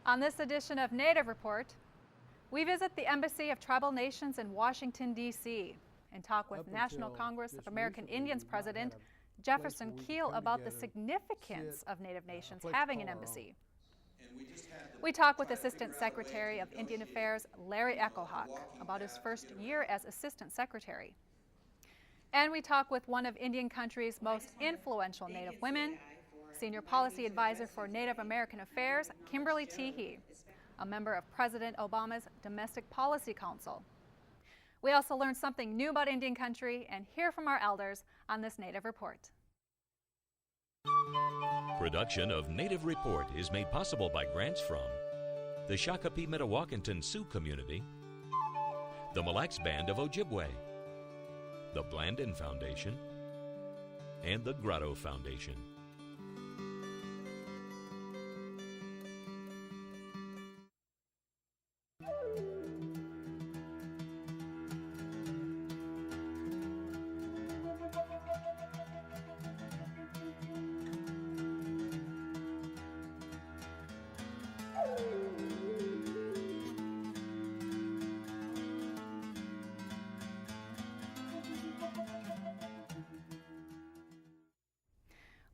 On this edition of Native Report, we visit the Embassy of Tribal Nations in Washington, D.C. and talk with National Congress of American Indians President Jefferson Keel about the significance of Native nations having an embassy. We talk with Assistant Secretary of Indian Affairs Larry Echohawk about his first year as Assistant Secretary. And we talk with one of Indian country's most influential Native women, Senior Policy Advisor for Native American Affairs, Kimberly Teehee, a member of President Obama's Domestic Policy Council. We also learn something new about Indian country and hear from our elders on this Native Report. Production of Native Report is made possible by grants from the Shakopee Metawakanton Sioux Community, the Mille Lacs Band of Ojibwe, the Blandin Foundation, and the Grotto Foundation.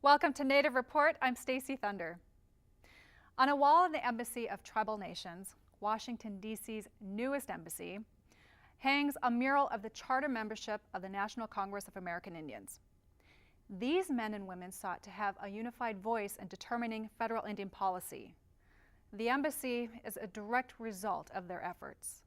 Welcome to Native Report. I'm Stacy Thunder. On a wall in the Embassy of Tribal Nations, Washington, D.C.'s newest embassy, hangs a mural of the charter membership of the National Congress of American Indians. These men and women sought to have a unified voice in determining federal Indian policy. The embassy is a direct result of their efforts.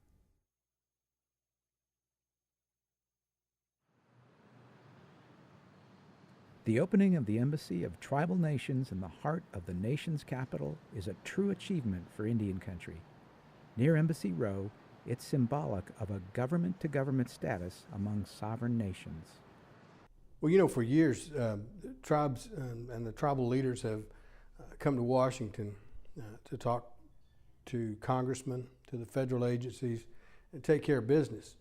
The opening of the Embassy of Tribal Nations in the heart of the nation's capital is a true achievement for Indian country. Near Embassy Row, it's symbolic of a government-to-government status among sovereign nations. Well, you know, for years, tribes and the tribal leaders have come to Washington to talk to congressmen, to the federal agencies, and take care of business.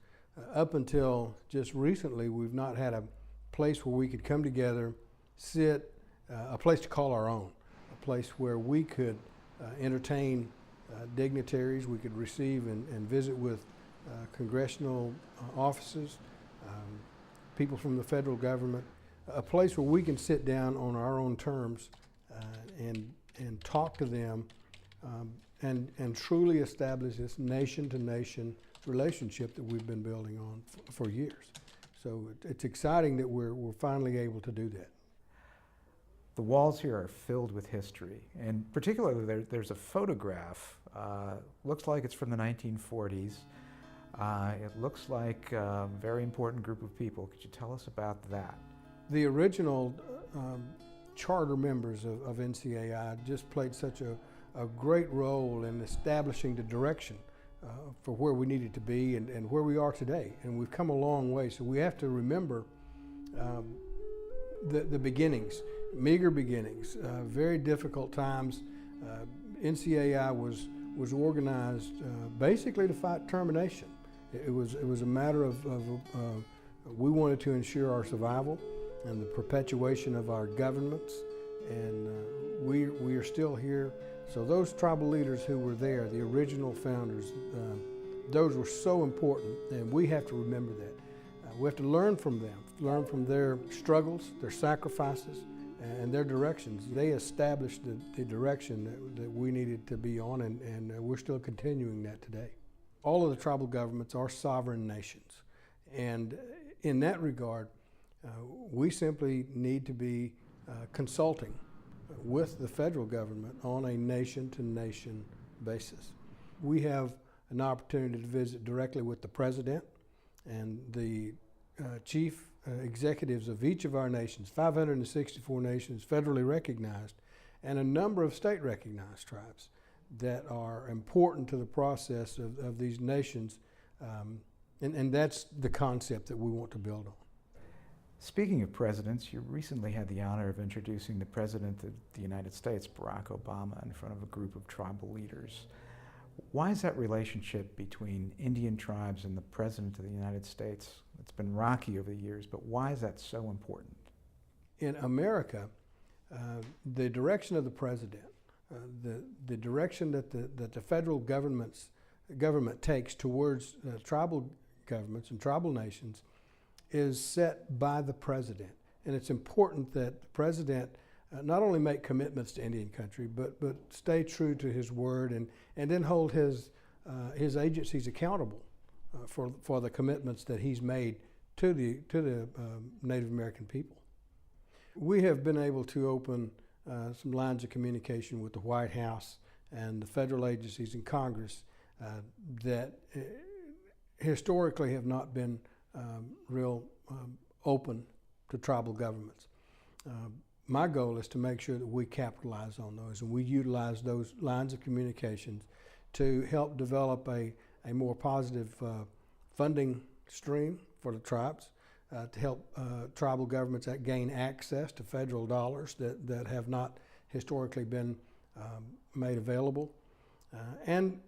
Up until just recently, we've not had a place where we could come together, sit, a place to call our own, a place where we could entertain dignitaries, we could receive and visit with congressional offices, people from the federal government, a place where we can sit down on our own terms and talk to them and truly establish this nation-to-nation relationship that we've been building on for years. So it's exciting that we're finally able to do that. The walls here are filled with history, and particularly there's a photograph. Looks like it's from the 1940s. It looks like a very important group of people. Could you tell us about that? The original charter members of NCAI just played such a great role in establishing the direction for where we needed to be and where we are today. And we've come a long way, so we have to remember the beginnings, meager beginnings, very difficult times. NCAI was organized basically to fight termination. It was a matter of we wanted to ensure our survival and the perpetuation of our governments, and we are still here. So those tribal leaders who were there, the original founders, those were so important, and we have to remember that. We have to learn from them, learn from their struggles, their sacrifices, and their directions. They established the direction that we needed to be on, and we're still continuing that today. All of the tribal governments are sovereign nations, and in that regard, we simply need to be consulting with the federal government on a nation-to-nation basis. We have an opportunity to visit directly with the president and the chief executives of each of our nations, 564 nations federally recognized, and a number of state-recognized tribes that are important to the process of these nations, and that's the concept that we want to build on. Speaking of presidents, you recently had the honor of introducing the President of the United States, Barack Obama, in front of a group of tribal leaders. Why is that relationship between Indian tribes and the President of the United States? It's been rocky over the years, but why is that so important? In America, the direction of the President the direction that the federal government takes towards tribal governments and tribal nations is set by the president. And it's important that the president not only make commitments to Indian country, but stay true to his word and then hold his agencies accountable for the commitments that he's made to the Native American people. We have been able to open some lines of communication with the White House and the federal agencies in Congress that historically have not been real open to tribal governments. My goal is to make sure that we capitalize on those and we utilize those lines of communications to help develop a more positive funding stream for the tribes, to help tribal governments gain access to federal dollars that have not historically been made available, and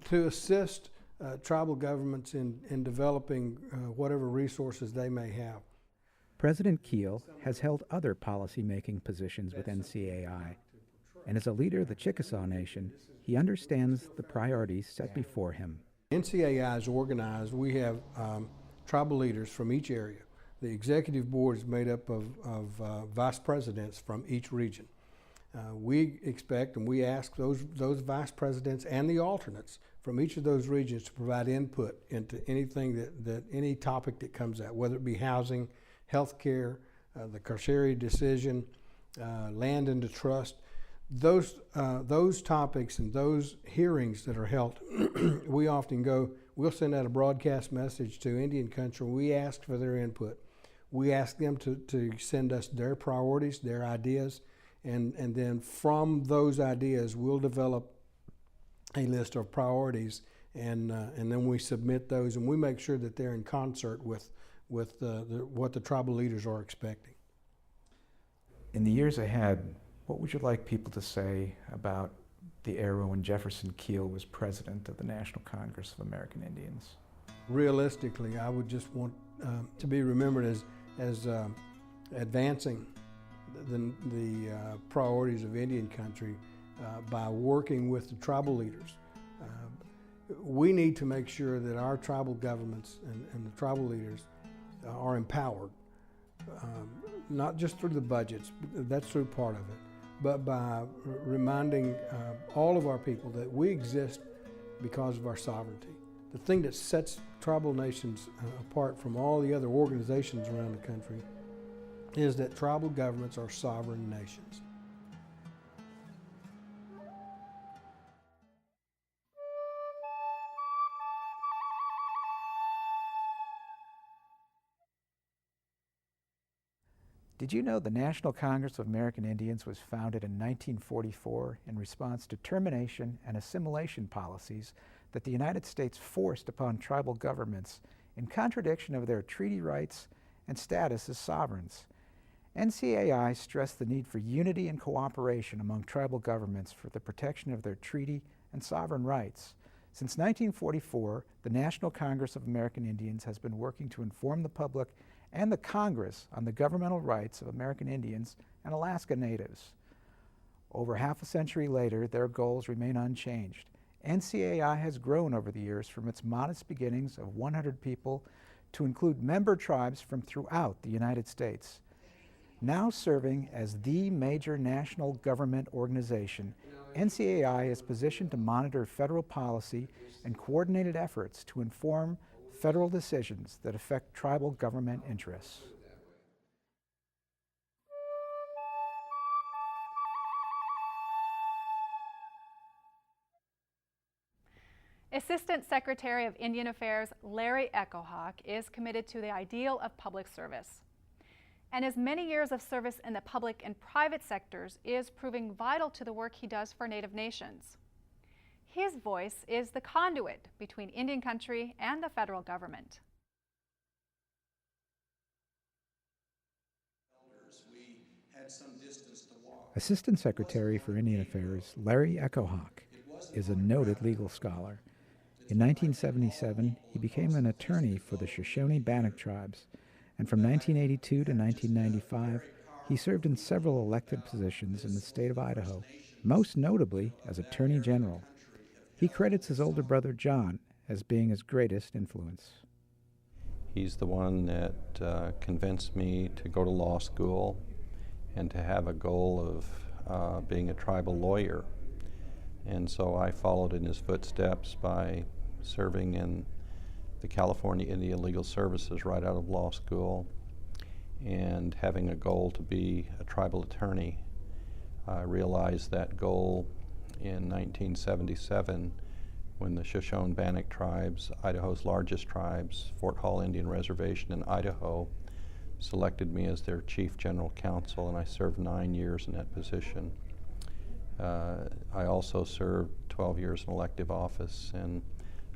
to assist tribal governments in developing whatever resources they may have. President Keel has held other policy-making positions with NCAI, and as a leader of the Chickasaw Nation, he understands the priorities set before him. NCAI is organized. We have tribal leaders from each area. The executive board is made up of vice presidents from each region. We expect and we ask those vice presidents and the alternates from each of those regions to provide input into anything any topic that comes out, whether it be housing, healthcare, the carcery decision, land into trust. Those topics and those hearings that are held, we often we'll send out a broadcast message to Indian country. We ask for their input. We ask them to send us their priorities, their ideas, and then from those ideas we'll develop a list of priorities, and then we submit those, and we make sure that they're in concert with what the tribal leaders are expecting. In the years ahead, what would you like people to say about the era when Jefferson Keel was president of the National Congress of American Indians? Realistically, I would just want to be remembered as advancing the priorities of Indian country by working with the tribal leaders. We need to make sure that our tribal governments and the tribal leaders are empowered, not just through the budgets, that's through part of it, but by reminding all of our people that we exist because of our sovereignty. The thing that sets tribal nations apart from all the other organizations around the country is that tribal governments are sovereign nations. Did you know the National Congress of American Indians was founded in 1944 in response to termination and assimilation policies that the United States forced upon tribal governments in contradiction of their treaty rights and status as sovereigns? NCAI stressed the need for unity and cooperation among tribal governments for the protection of their treaty and sovereign rights. Since 1944, the National Congress of American Indians has been working to inform the public and the Congress on the governmental rights of American Indians and Alaska Natives. Over half a century later, their goals remain unchanged. NCAI has grown over the years from its modest beginnings of 100 people to include member tribes from throughout the United States. Now serving as the major national government organization, NCAI is positioned to monitor federal policy and coordinated efforts to inform federal decisions that affect tribal government interests. Assistant Secretary of Indian Affairs Larry Echohawk is committed to the ideal of public service. And his many years of service in the public and private sectors is proving vital to the work he does for Native nations. His voice is the conduit between Indian country and the federal government. Assistant Secretary for Indian Affairs Larry Echohawk is a noted legal scholar. In 1977, he became an attorney for the Shoshone-Bannock tribes, and from 1982 to 1995, he served in several elected positions in the state of Idaho. most notably as Attorney General. He credits his older brother John as being his greatest influence. He's the one that convinced me to go to law school and to have a goal of being a tribal lawyer. And so I followed in his footsteps by serving in the California Indian Legal Services right out of law school and having a goal to be a tribal attorney. I realized that goal in 1977 when the Shoshone-Bannock tribes, Idaho's largest tribes, Fort Hall Indian Reservation in Idaho, selected me as their chief general counsel, and I served 9 years in that position. I also served 12 years in elective office, and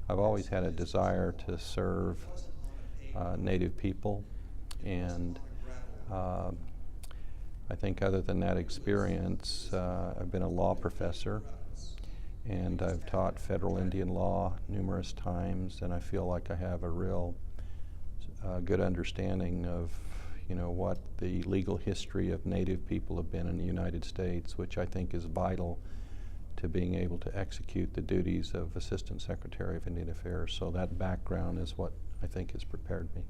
I've always had a desire to serve Native people, and I think other than that experience, I've been a law professor, and I've taught federal Indian law numerous times, and I feel like I have a real good understanding of what the legal history of Native people have been in the United States, which I think is vital to being able to execute the duties of Assistant Secretary of Indian Affairs. So that background is what I think has prepared me.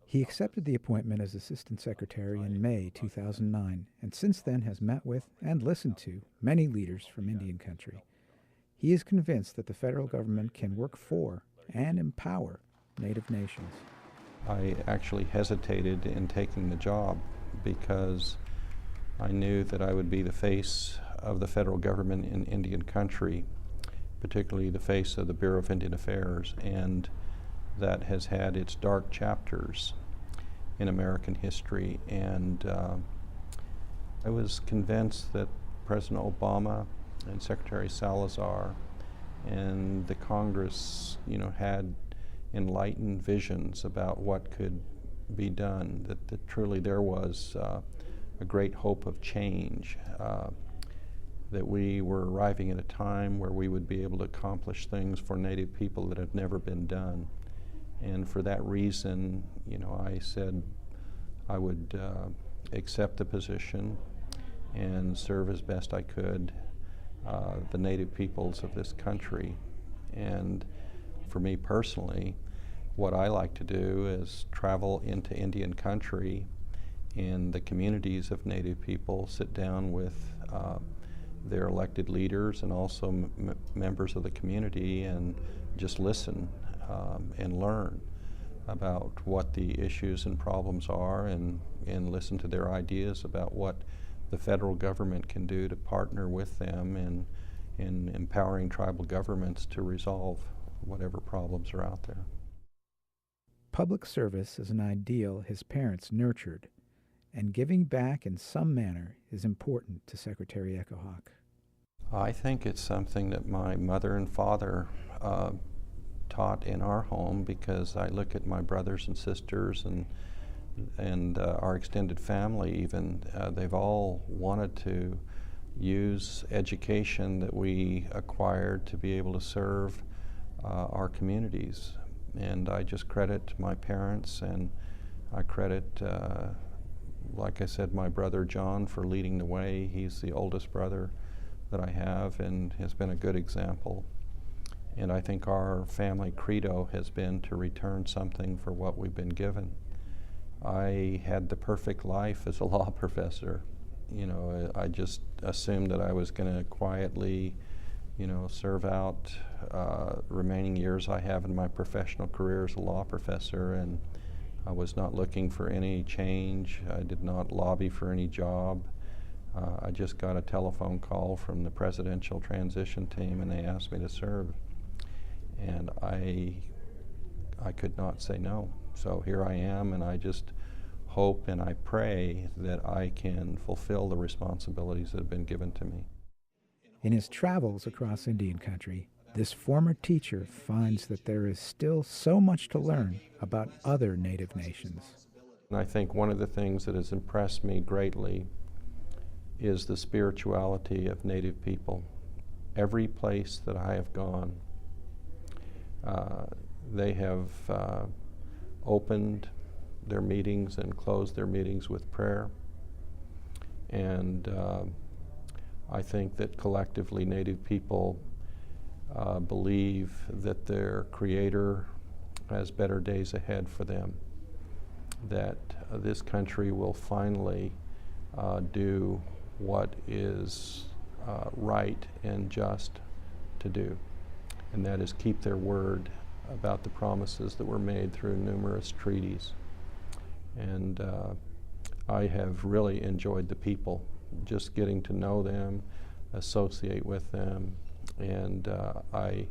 He accepted the appointment as Assistant Secretary in May 2009, and since then has met with and listened to many leaders from Indian country. He is convinced that the federal government can work for and empower Native nations. I actually hesitated in taking the job because I knew that I would be the face of the federal government in Indian country, particularly the face of the Bureau of Indian Affairs, and that has had its dark chapters in American history. And I was convinced that President Obama and Secretary Salazar and the Congress, had enlightened visions about what could be done, that truly there was a great hope of change, that we were arriving at a time where we would be able to accomplish things for Native people that had never been done. And for that reason, I said I would accept the position and serve as best I could the Native peoples of this country. And for me personally, what I like to do is travel into Indian country in the communities of Native people, sit down with their elected leaders and also members of the community and just listen and learn about what the issues and problems are, and listen to their ideas about what the federal government can do to partner with them in empowering tribal governments to resolve whatever problems are out there. Public service is an ideal his parents nurtured, and giving back in some manner is important to Secretary Echohawk. I think it's something that my mother and father taught in our home, because I look at my brothers and sisters and our extended family even, they've all wanted to use education that we acquired to be able to serve our communities. And I just credit my parents, and I credit, like I said, my brother John for leading the way. He's the oldest brother that I have and has been a good example. And I think our family credo has been to return something for what we've been given. I had the perfect life as a law professor. I just assumed that I was going to quietly, serve out remaining years I have in my professional career as a law professor, and I was not looking for any change. I did not lobby for any job. I just got a telephone call from the presidential transition team, and they asked me to serve. And I could not say no. So here I am, and I just hope and I pray that I can fulfill the responsibilities that have been given to me. In his travels across Indian country, this former teacher finds that there is still so much to learn about other Native nations. And I think one of the things that has impressed me greatly is the spirituality of Native people. Every place that I have gone, they have opened their meetings and closed their meetings with prayer. And I think that collectively Native people believe that their Creator has better days ahead for them, that this country will finally do what is right and just to do, and that is keep their word about the promises that were made through numerous treaties. And I have really enjoyed the people, just getting to know them, associate with them, and I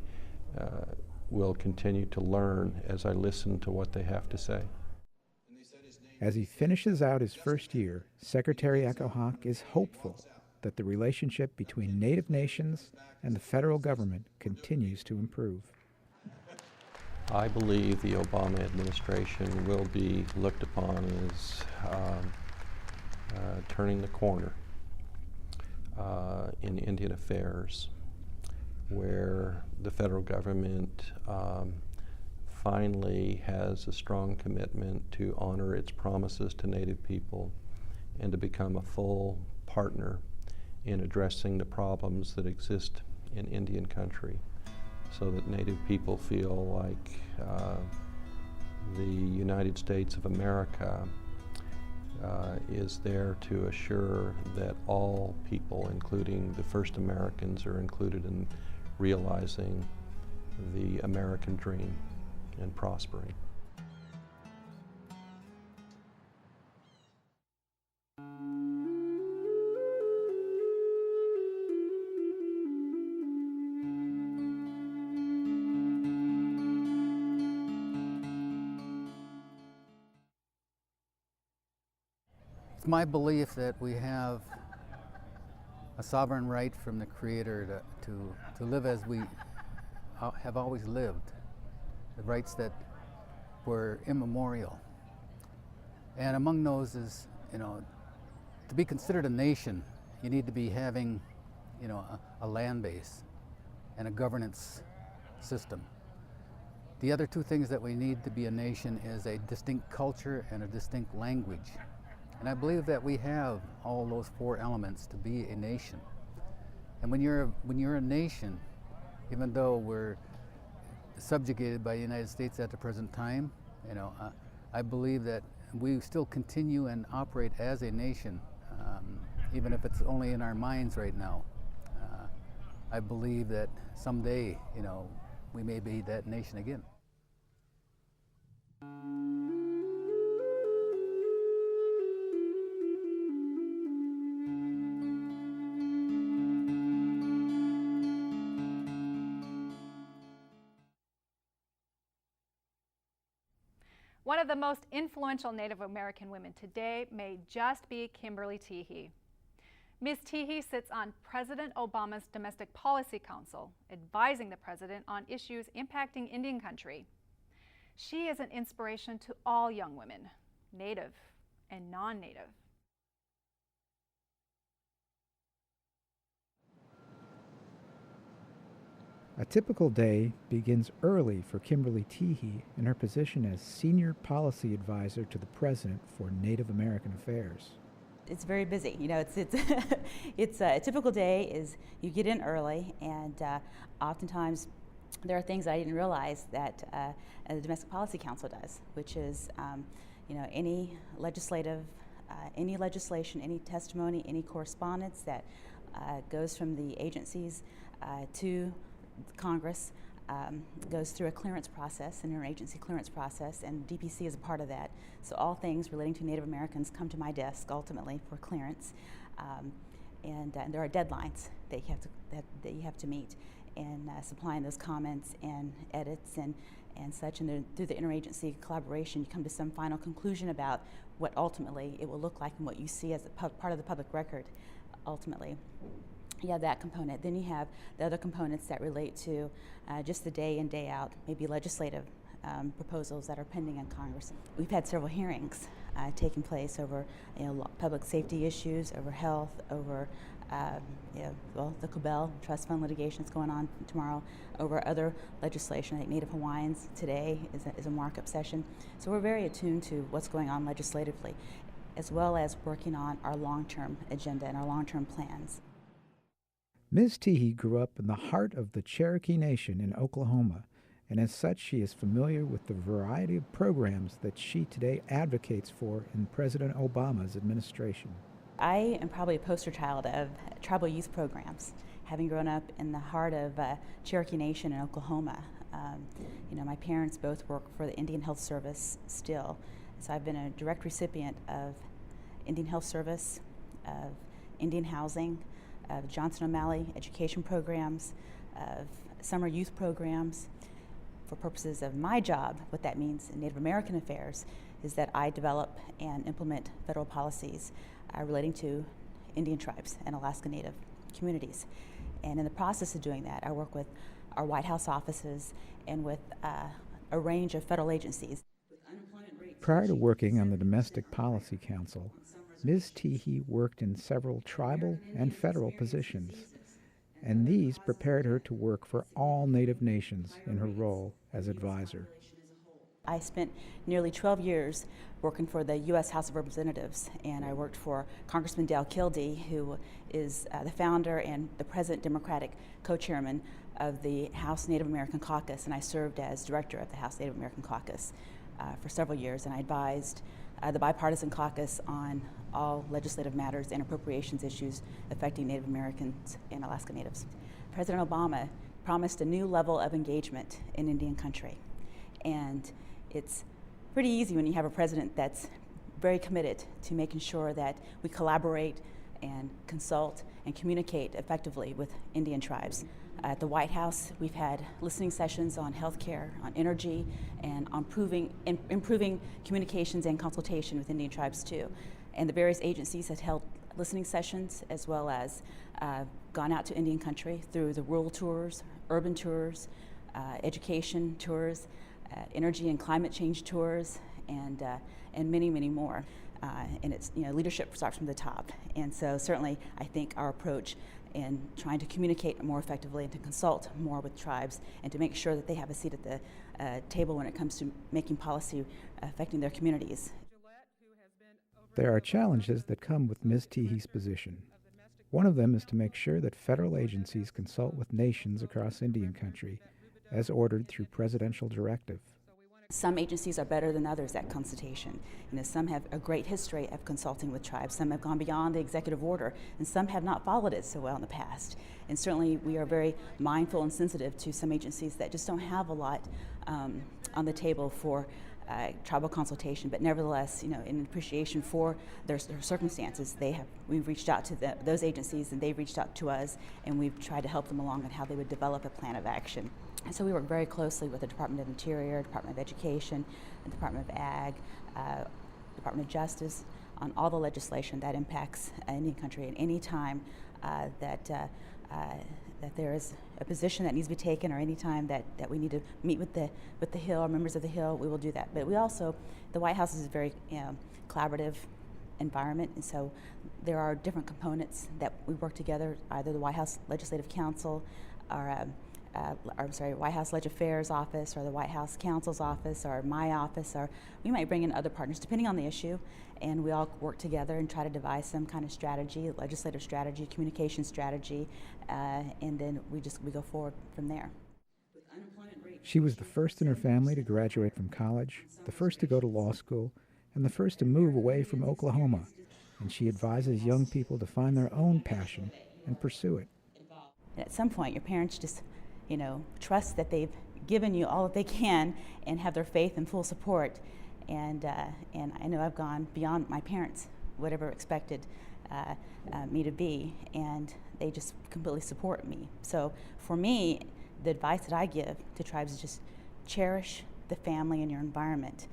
will continue to learn as I listen to what they have to say. As he finishes out his first year, Secretary Echohawk is hopeful that the relationship between Native nations and the federal government continues to improve. I believe the Obama administration will be looked upon as turning the corner in Indian affairs, where the federal government finally has a strong commitment to honor its promises to Native people and to become a full partner in addressing the problems that exist in Indian country, so that Native people feel like the United States of America is there to assure that all people, including the first Americans, are included in realizing the American dream and prospering. It's my belief that we have a sovereign right from the Creator to live as we have always lived, the rights that were immemorial. And among those is, to be considered a nation, you need to be having, a land base and a governance system. The other two things that we need to be a nation is a distinct culture and a distinct language. And I believe that we have all those four elements to be a nation. And when you're a nation, even though we're subjugated by the United States at the present time, I believe that we still continue and operate as a nation, even if it's only in our minds right now. I believe that someday, we may be that nation again. One of the most influential Native American women today may just be Kimberly Teehee. Ms. Teehee sits on President Obama's Domestic Policy Council, advising the president on issues impacting Indian country. She is an inspiration to all young women, Native and non-Native. A typical day begins early for Kimberly Teehee in her position as Senior Policy Advisor to the President for Native American Affairs. It's very busy. It's a typical day is you get in early, and oftentimes there are things I didn't realize that the Domestic Policy Council does, which is any legislation, any testimony, any correspondence that goes from the agencies to Congress goes through a clearance process, an interagency clearance process, and DPC is a part of that. So all things relating to Native Americans come to my desk ultimately for clearance, and there are deadlines that you have to meet in supplying those comments and edits and such. And then through the interagency collaboration, you come to some final conclusion about what ultimately it will look like and what you see as part of the public record ultimately. You have that component. Then you have the other components that relate to just the day in, day out, maybe legislative proposals that are pending in Congress. We've had several hearings taking place over public safety issues, over health, over the Cobell trust fund litigation that's going on tomorrow, over other legislation like Native Hawaiians. Today is a markup session. So we're very attuned to what's going on legislatively, as well as working on our long-term agenda and our long-term plans. Ms. Teehee grew up in the heart of the Cherokee Nation in Oklahoma, and as such she is familiar with the variety of programs that she today advocates for in President Obama's administration. I am probably a poster child of tribal youth programs, having grown up in the heart of Cherokee Nation in Oklahoma. My parents both work for the Indian Health Service still, so I've been a direct recipient of Indian Health Service, of Indian housing, of Johnson O'Malley education programs, of summer youth programs. For purposes of my job, what that means in Native American affairs is that I develop and implement federal policies relating to Indian tribes and Alaska Native communities. And in the process of doing that, I work with our White House offices and with a range of federal agencies. Prior to working on the Domestic Policy Council, Ms. Teehee worked in several tribal and federal positions, and these prepared her to work for all Native nations in her role as advisor. I spent nearly 12 years working for the U.S. House of Representatives, and I worked for Congressman Dale Kildee, who is the founder and the present Democratic co-chairman of the House Native American Caucus, and I served as director of the House Native American Caucus for several years, and I advised the bipartisan caucus on all legislative matters and appropriations issues affecting Native Americans and Alaska Natives. President Obama promised a new level of engagement in Indian country, and it's pretty easy when you have a president that's very committed to making sure that we collaborate and consult and communicate effectively with Indian tribes. At the White House, we've had listening sessions on healthcare, on energy, and on improving communications and consultation with Indian tribes too. And the various agencies have held listening sessions as well as gone out to Indian country through the rural tours, urban tours, education tours, energy and climate change tours, and many, many more. And it's, leadership starts from the top. And so certainly I think our approach in trying to communicate more effectively and to consult more with tribes and to make sure that they have a seat at the table when it comes to making policy affecting their communities. There are challenges that come with Ms. Teehee's position. One of them is to make sure that federal agencies consult with nations across Indian country as ordered through presidential directive. Some agencies are better than others at consultation. Some have a great history of consulting with tribes. Some have gone beyond the executive order, and some have not followed it so well in the past. And certainly we are very mindful and sensitive to some agencies that just don't have a lot on the table for tribal consultation, but nevertheless, in appreciation for their circumstances, we've reached out to those agencies, and they've reached out to us, and we've tried to help them along on how they would develop a plan of action. And so we work very closely with the Department of Interior, Department of Education, the Department of Ag, Department of Justice on all the legislation that impacts Indian country. And any time that there is a position that needs to be taken, or any time that we need to meet with the Hill or members of the Hill, we will do that. But we also, the White House is a very collaborative environment, and so there are different components that we work together, either the White House Legislative Council, or White House Legislative Affairs Office, or the White House Counsel's Office, or my office, or we might bring in other partners depending on the issue, and we all work together and try to devise some kind of strategy, legislative strategy, communication strategy, and then we go forward from there. She was the first in her family to graduate from college, the first to go to law school, and the first to move away from Oklahoma, and she advises young people to find their own passion and pursue it. And at some point, your parents just trust that they've given you all that they can and have their faith and full support. And I know I've gone beyond my parents, whatever expected me to be, and they just completely support me. So for me, the advice that I give to tribes is just cherish the family and your environment.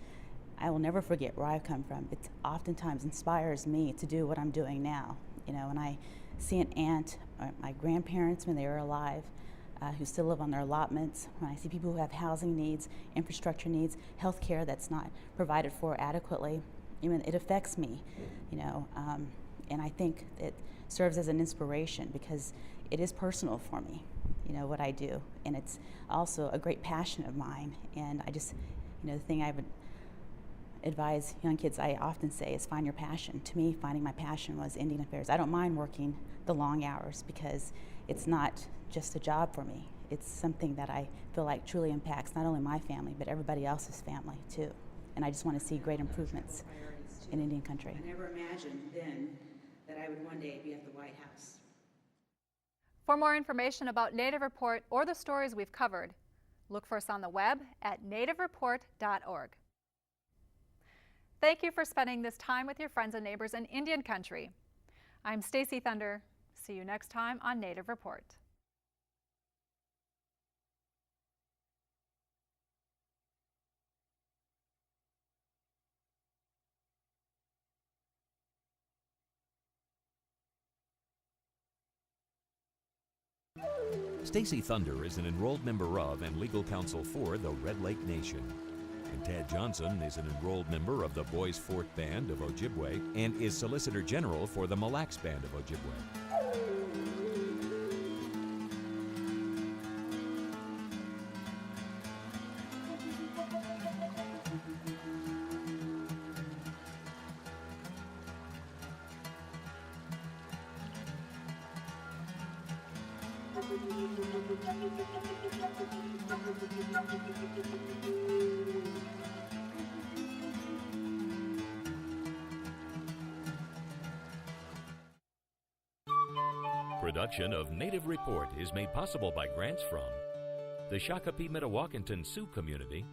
I will never forget where I've come from. It oftentimes inspires me to do what I'm doing now. When I see an aunt or my grandparents when they were alive, who still live on their allotments, when I see people who have housing needs, infrastructure needs, health care that's not provided for adequately, it affects me, and I think it serves as an inspiration because it is personal for me, what I do, and it's also a great passion of mine. And I just, the thing I would advise young kids, I often say, is find your passion. To me, finding my passion was Indian affairs. I don't mind working the long hours because it's not just a job for me. It's something that I feel like truly impacts not only my family, but everybody else's family too. And I just want to see great improvements in Indian country. I never imagined then that I would one day be at the White House. For more information about Native Report or the stories we've covered, look for us on the web at nativereport.org. Thank you for spending this time with your friends and neighbors in Indian country. I'm Stacy Thunder. See you next time on Native Report. Stacy Thunder is an enrolled member of and legal counsel for the Red Lake Nation. And Ted Johnson is an enrolled member of the Boys Fort Band of Ojibwe and is Solicitor General for the Mille Lacs Band of Ojibwe. Production of Native Report is made possible by grants from the Shakopee Metawakanton Sioux Community,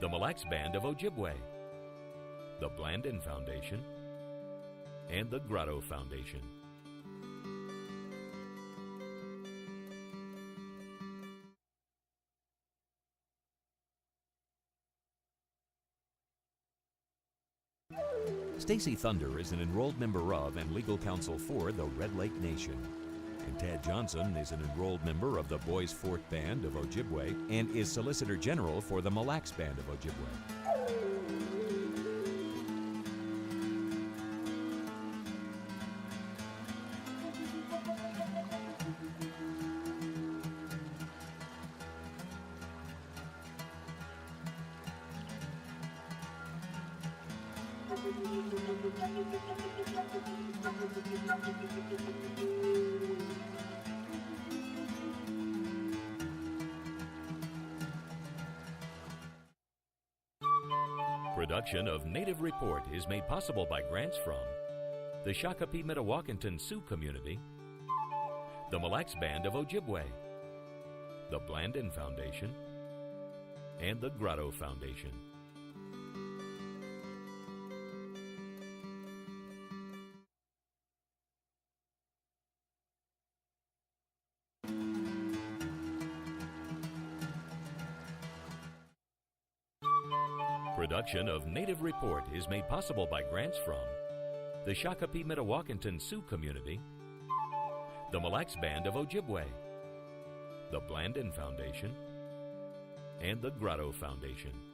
the Mille Lacs Band of Ojibwe, the Blandin Foundation, and the Grotto Foundation. Stacy Thunder is an enrolled member of and legal counsel for the Red Lake Nation. And Ted Johnson is an enrolled member of the Boys Fort Band of Ojibwe and is Solicitor General for the Mille Lacs Band of Ojibwe. Production of Native Report is made possible by grants from the Shakopee Metawakanton Sioux Community, the Mille Lacs Band of Ojibwe, the Blandin Foundation, and the Grotto Foundation. Production of Native Report is made possible by grants from the Shakopee Metawakanton Sioux Community, the Mille Lacs Band of Ojibwe, the Blandin Foundation, and the Grotto Foundation.